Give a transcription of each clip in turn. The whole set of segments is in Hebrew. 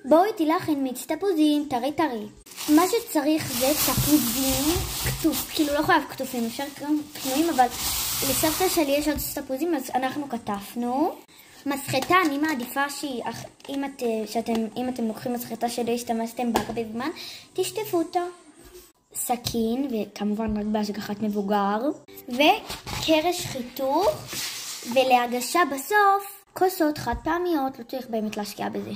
בואי תילכן מיץ תפוזים, טרי. מה שצריך זה תפוזים כתוף, כאילו לא חייב כתופים, אפשר גם קנויים, אבל לסבתא שלי יש עוד תפוזים, אז אנחנו כתפנו. מסחטה, אני מעדיפה שהיא, אם אתם לוקחים מסחטה שלא השתמשתם בה הרבה זמן, תשטפו אותה. סכין, וכמובן רק בהשגחת מבוגר, וקרש חיתוך, ולהגשה בסוף, כוסות חד פעמיות, לא צריך באמת להשקיע בזה.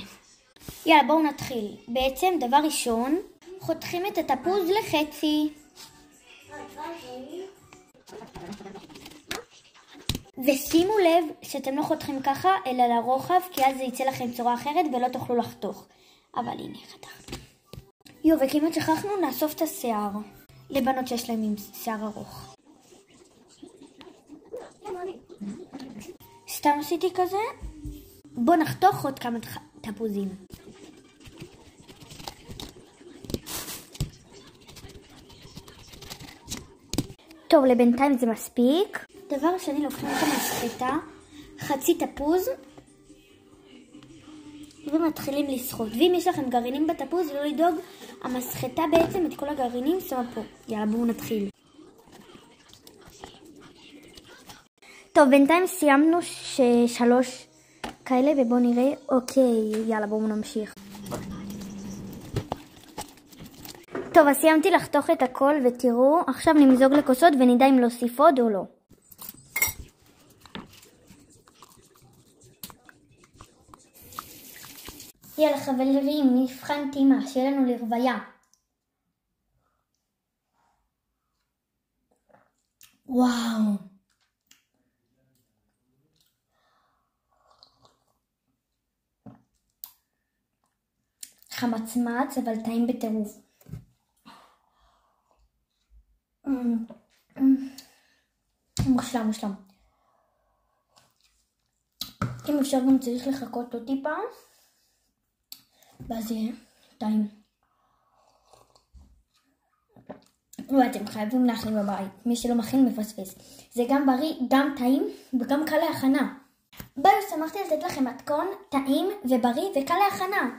יאללה, בואו נתחיל. בעצם, דבר ראשון, חותכים את התפוז לחצי. ושימו לב שאתם לא חותכים ככה, אלא לרוחב, כי אז זה יצא לכם צורה אחרת ולא תוכלו לחתוך. אבל הנה, חתכנו. וכמעט שכחנו, נאסוף את השיער. לבנות שיש להם עם שיער ארוך. סתם עשיתי כזה. בואו נחתוך עוד כמה תפוזים. טוב, לבינתיים זה מספיק. דבר שני, לוקחים את המסחטה, חצי תפוז, ומתחילים לסחוט. ואם יש לכם גרעינים בתפוז, לא לדאוג, המסחטה בעצם את כל הגרעינים שמה פה. יאללה, בואו נתחיל. טוב, בינתיים סיימנו 3 כאלה, ובואו נראה. אוקיי, יאללה, בואו נמשיך. טוב, אז סיימתי לחתוך את הכל, ותראו, עכשיו נמזוג לכוסות ונדע אם להוסיף עוד או לא. יאללה חברים, נבחן טעימה, שיהיה לנו לרוויה. וואו. חמצמץ, אבל טעים בטירוף. מושלם. אם אפשר גם צריך לחכות עוד טיפה. ואז יהיה טעים. ואתם חייבים להכין בבית. מי שלא מכין מפספס. זה גם בריא, גם טעים וגם קל להכנה. ביי, שמחתי לתת לכם מתכון טעים ובריא וקל להכנה.